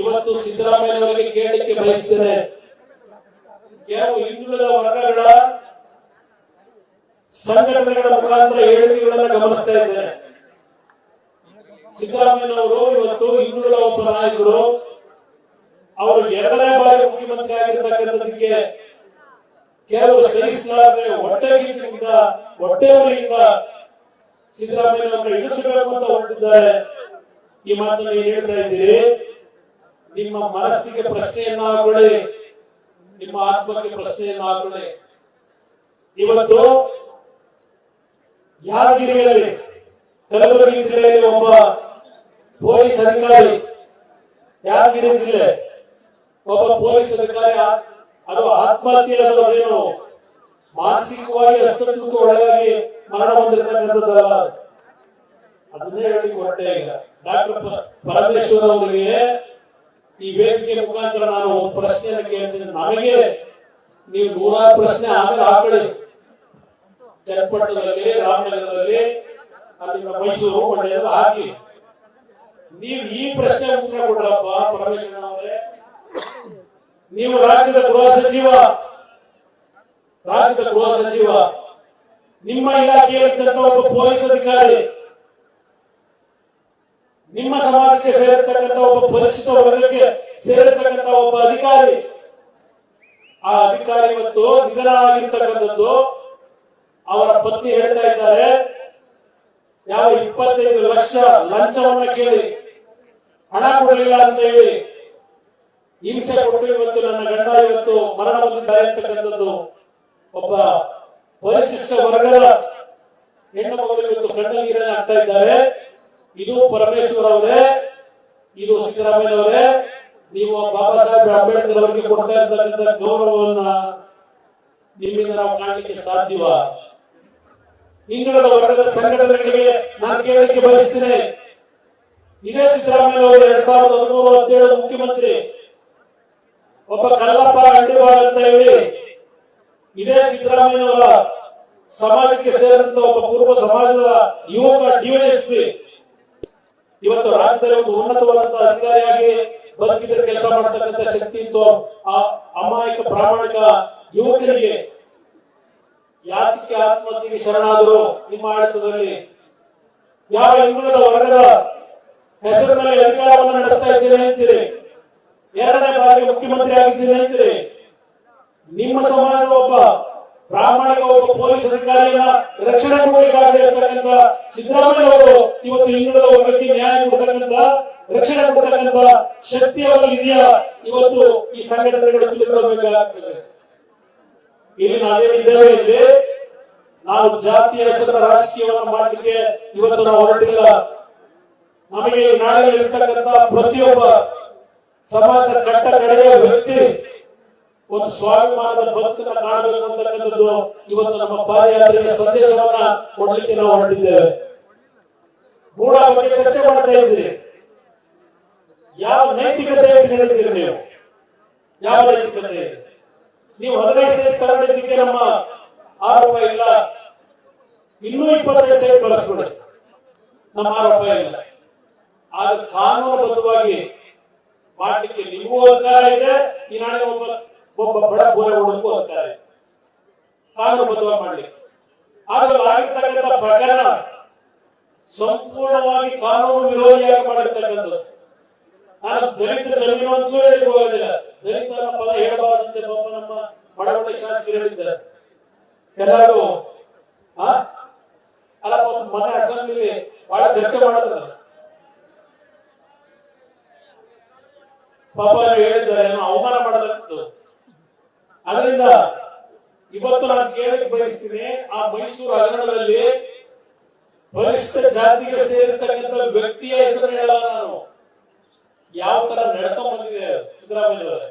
ಇವತ್ತು ಸಿದ್ದರಾಮಯ್ಯನವರಿಗೆ ಕೇಳಲಿಕ್ಕೆ ಬಯಸ್ತೇನೆ. ಕೆಲವು ಹಿಂದುಳಿದ ವರ್ಗಗಳ ಸಂಘಟನೆಗಳ ಮುಖಾಂತರ ಹೇಳಿಕೆಗಳನ್ನು ಗಮನಿಸ್ತಾ ಇದ್ದೇನೆ. ಸಿದ್ದರಾಮಯ್ಯನವರು ಇವತ್ತು ಹಿಂದುಳಿದ ಒಬ್ಬ ನಾಯಕರು, ಅವರು 2ನೇ ಬಾರಿ ಮುಖ್ಯಮಂತ್ರಿ ಆಗಿರ್ತಕ್ಕಂಥದಕ್ಕೆ ಕೆಲವರು ಸಹಿಸಲಾರದೆ ಹೊಟ್ಟೆಯವರಿಂದ ಸಿದ್ದರಾಮಯ್ಯನವರನ್ನು ಇಳಿಸಬೇಕು ಅಂತ ಹೊರಟಿದ್ದಾರೆ. ಈ ಮಾತನ್ನು ನೀವು ಹೇಳ್ತಾ ಇದ್ದೀರಿ. ನಿಮ್ಮ ಮನಸ್ಸಿಗೆ ಪ್ರಶ್ನೆಯನ್ನು ಹಾಕೊಳ್ಳಿ, ನಿಮ್ಮ ಆತ್ಮಕ್ಕೆ ಪ್ರಶ್ನೆಯನ್ನು ಹಾಕೊಳ್ಳಿ. ಇವತ್ತು ಯಾದಗಿರಿಯಲ್ಲಿ ಕಲಬುರಗಿ ಜಿಲ್ಲೆಯಲ್ಲಿ ಒಬ್ಬ ಪೊಲೀಸ್ ಅಧಿಕಾರಿ, ಯಾದಗಿರಿ ಜಿಲ್ಲೆ ಒಬ್ಬ ಪೊಲೀಸ್ ಅಧಿಕಾರಿ ಅದು ಆತ್ಮಹತ್ಯೆ ಅನ್ನೋದೇನು ಮಾನಸಿಕವಾಗಿ ಅಸ್ತಿತ್ವಕ್ಕೆ ಒಳಗಾಗಿ ಮರಣ ಹೊಂದಿರತಕ್ಕಂಥದ್ದಲ್ಲ. ಅದನ್ನೇ ಹೇಳಲಿಕ್ಕೆ ಹೊರಟೆ. ಈಗ ಡಾಕ್ಟರ್ ಪರಮೇಶ್ವರ್ ಅವರಿಗೆ ಈ ವೇದಿಕೆ ಮುಖಾಂತರ ನಾನು ಒಂದು ಪ್ರಶ್ನೆಯನ್ನು ಕೇಳ್ತೀನಿ. ನಮಗೆ ನೀವು 100 ಪ್ರಶ್ನೆ ಆಮೇಲೆ ಹಾಕೊಳ್ಳಿ. ಚನ್ನಪಟ್ಟಣದಲ್ಲಿ, ರಾಮನಗರದಲ್ಲಿ, ಅಲ್ಲಿಂದ ಮೈಸೂರು, ಮಂಡ್ಯದಲ್ಲಿ ಹಾಕಿ. ನೀವು ಈ ಪ್ರಶ್ನೆ ಉತ್ತರ ಕೊಡ್ರಪ್ಪ ಪರಮೇಶ್ವರ ಅವರೇ. ನೀವು ರಾಜ್ಯದ ಗೃಹ ಸಚಿವ, ನಿಮ್ಮ ಇಲಾಖೆಯಲ್ಲಿದ್ದಂತ ಒಬ್ಬ ಪೊಲೀಸ್ ಅಧಿಕಾರಿ, ನಿಮ್ಮ ಸಮಾಜಕ್ಕೆ ಸೇರಿರ್ತಕ್ಕಂಥ ಒಬ್ಬ ಪರಿಶಿಷ್ಟ ವರ್ಗಕ್ಕೆ ಸೇರಿರ್ತಕ್ಕಂಥ ಒಬ್ಬ ಅಧಿಕಾರಿ, ಆ ಅಧಿಕಾರಿ ಇವತ್ತು ನಿಧನ ಆಗಿರ್ತಕ್ಕಂಥದ್ದು. ಅವರ ಪತ್ನಿ ಹೇಳ್ತಾ ಇದ್ದಾರೆ, ಯಾವ 25 ಲಕ್ಷ ಲಂಚವನ್ನ ಕೇಳಿ ಹಣ ಕೊಡಲಿಲ್ಲ ಅಂತ ಹೇಳಿ ಹಿಂಸೆ ಕೊಟ್ಟು ಇವತ್ತು ನನ್ನ ಗಂಡ ಇವತ್ತು ಮರಣ ಹೊಂದಿದ್ದಾರೆ ಅಂತಕ್ಕಂಥದ್ದು. ಒಬ್ಬ ಪರಿಶಿಷ್ಟ ವರ್ಗದ ಹೆಣ್ಣು ಮಗಳು ಇವತ್ತು ಕಣ್ಣ ನೀರನ್ನು ಹಾಕ್ತಾ ಇದ್ದಾರೆ. ಇದು ಪರಮೇಶ್ವರ್ ಅವರೇ, ಇದು ಸಿದ್ದರಾಮಯ್ಯನವರೇ, ನೀವು ಬಾಬಾ ಸಾಹೇಬ್ ಅಂಬೇಡ್ಕರ್ ಅವರಿಗೆ ಕೊಡ್ತಾ ಇರ್ತಕ್ಕಂಥ ಗೌರವವನ್ನ ನಿಮ್ಮಿಂದ ನಾವು ಕಾಣಲಿಕ್ಕೆ ಸಾಧ್ಯವ? ಹಿಂದುಳಿದ ವರ್ಗದ ಸಂಘಟನೆಗಳಿಗೆ ನಾನು ಕೇಳಲಿಕ್ಕೆ ಬಯಸ್ತೇನೆ. ಇದೇ ಸಿದ್ದರಾಮಯ್ಯನವರು 2013-17 ಮುಖ್ಯಮಂತ್ರಿ, ಒಬ್ಬ ಕಲ್ಲಪ್ಪ ಅಂಡಿವಾಳ ಅಂತ ಹೇಳಿ ಇದೇ ಸಿದ್ದರಾಮಯ್ಯನವರ ಸಮಾಜಕ್ಕೆ ಸೇರಿದಂತ ಒಬ್ಬ ಪೂರ್ವ ಸಮಾಜದ ಯುವಕ ಡಿವೈಎಸ್ಪಿ ಇವತ್ತು ರಾಜ್ಯದಲ್ಲಿ ಒಂದು ಉನ್ನತವಾದಂತಹ ಅಧಿಕಾರಿಯಾಗಿ ಬದುಕಿದ್ರೆ ಕೆಲಸ ಮಾಡತಕ್ಕಂಥ ಶಕ್ತಿ ಇತ್ತು. ಆ ಅಮಾಯಕ ಪ್ರಾಮಾಣಿಕ ಯುವಕರಿಗೆ ಯಾತಕ್ಕೆ ಆತ್ಮಹತ್ಯೆಗೆ ಶರಣಾದರು? ನಿಮ್ಮ ಆಡಳಿತದಲ್ಲಿ ಯಾವ ಹಿಂದುಳಿದ ವರ್ಗದ ಹೆಸರಿನಲ್ಲಿ ಅಧಿಕಾರವನ್ನು ನಡೆಸ್ತಾ ಇದ್ದೇನೆ ಅಂತೀರಿ, 2ನೇ ಬಾರಿಗೆ ಮುಖ್ಯಮಂತ್ರಿ ಆಗಿದ್ದೀನಿ ಅಂತೀರಿ. ನಿಮ್ಮ ಸಮಾಜದ ಒಬ್ಬ ಪ್ರಾಮಾಣಿಕ ಒಬ್ಬ ಪೊಲೀಸ್ ಅಧಿಕಾರಿಯನ್ನ ರಕ್ಷಣೆ ಕೊಡಲಿಕ್ಕಾಗದೆ ಇರತಕ್ಕಂಥ ಸಿದ್ದರಾಮಯ್ಯ ಅವರು ಇವತ್ತು ಹಿಂದುಳಿದ ವರ್ಗಕ್ಕೆ ನ್ಯಾಯ ಕೊಡ್ತಕ್ಕಂಥ, ರಕ್ಷಣೆ ಕೊಡ್ತಕ್ಕಂಥ ಶಕ್ತಿ ಅವರಲ್ಲಿ ಇದೆಯಾ? ಇವತ್ತು ಈ ಸಂಘಟನೆಗಳು ತಿಳಿದುಕೊಳ್ಳಬೇಕಾಗ್ತದೆ. ಇಲ್ಲಿ ನಾವೇನಿದ್ದೇವೆ, ಇಲ್ಲಿ ನಾವು ಜಾತಿಯ ಹೆಸರಿನ ರಾಜಕೀಯವನ್ನು ಮಾಡಲಿಕ್ಕೆ ಇವತ್ತು ನಾವು ಹೊರಟಿಲ್ಲ. ನಮಗೆ ಈ ನಾಡಿನಲ್ಲಿರ್ತಕ್ಕಂಥ ಪ್ರತಿಯೊಬ್ಬ ಸಮಾಜದ ಕಟ್ಟ ಕಡೆಯ ವ್ಯಕ್ತಿ ಒಂದು ಸ್ವಾಭಿಮಾನದ ಬದುಕನ್ನ ಕಾಣಬೇಕು ಅಂತಕ್ಕಂಥದ್ದು ಇವತ್ತು ನಮ್ಮ ಪಾದಯಾತ್ರೆಯ ಸಂದೇಶವನ್ನ ಕೊಡ್ಲಿಕ್ಕೆ ನಾವು ಹೊರಟಿದ್ದೇವೆ. ಮೂಢ ಬಗ್ಗೆ ಚರ್ಚೆ ಮಾಡ್ತಾ ಇದ್ದೀರಿ. ಯಾವ ನೈತಿಕತೆ ಹೇಳಿದ್ದೀರಿ ನೀವು? ಯಾವ ನೈತಿಕತೆ? ನೀವು 15 ಸೈಟ್ ತಗೊಂಡಿದ್ದಕ್ಕೆ ನಮ್ಮ ಆರೋಪ ಇಲ್ಲ, ಇನ್ನೂ 25 ಸೈಟ್ ಬಳಸ್ಕೊಡಿ, ನಮ್ಮ ಆರೋಪ ಇಲ್ಲ. ಆಗ ಕಾನೂನುಬದ್ಧವಾಗಿ ಮಾಡ್ಲಿಕ್ಕೆ ನಿಮಗೂ ಅಧಿಕಾರ ಇದೆ, ಈ ನಾಳೆ ಒಬ್ಬ ಬಡ ಬೋರೆ ಹುಡುಗಕ್ಕೂ ಅಧಿಕಾರ ಇದೆ ಕಾನೂನುಬದ್ಧವಾಗಿ ಮಾಡ್ಲಿಕ್ಕೆ. ಆದ್ರಲ್ಲಿ ಆಗಿರ್ತಕ್ಕಂಥ ಪ್ರಕರಣ ಸಂಪೂರ್ಣವಾಗಿ ಕಾನೂನು ವಿರೋಧಿಯಾಗಿ ಮಾಡಿರ್ತಕ್ಕಂಥದ್ದು. ನಾನು ದಲಿತ ಜಮೀನು ಅಂತಲೂ ಹೇಳಿಕ್ ಹೋಗೋದಿಲ್ಲ, ದಲಿತ ಅನ್ನೋ ಪದ ಹೇಳಬಾರದಂತೆ ಪಾಪ ನಮ್ಮ ಬಡವಳ್ಳಿ ಶಾಸಕರು ಹೇಳಿದ್ದಾರೆ. ಎಲ್ಲರೂ ಅಲ್ಲ ಪಾಪ ಮೊನ್ನೆ ಅಸೆಂಬ್ಲಿ ಬಹಳ ಚರ್ಚೆ ಮಾಡಿದ್ರಲ್ಲ, ಪಾಪ ಹೇಳಿದ್ದಾರೆ ಏನೋ ಅವಮಾನ ಮಾಡಲಾಗಿತ್ತು. ಅದರಿಂದ ಇವತ್ತು ನಾನು ಕೇಳಕ್ಕೆ ಬಯಸ್ತೀನಿ, ಆ ಮೈಸೂರು ಹಗರಣದಲ್ಲಿ ಪರಿಶಿಷ್ಟ ಜಾತಿಗೆ ಸೇರಿರ್ತಕ್ಕಂಥ ವ್ಯಕ್ತಿಯ ಹೆಸರು ಹೇಳಲ್ಲ ನಾನು. ಯಾವ ತರ ನಡ್ಕೊಂಡ್ ಬಂದಿದೆ ಸಿದ್ದರಾಮಯ್ಯ ಅವರೇ.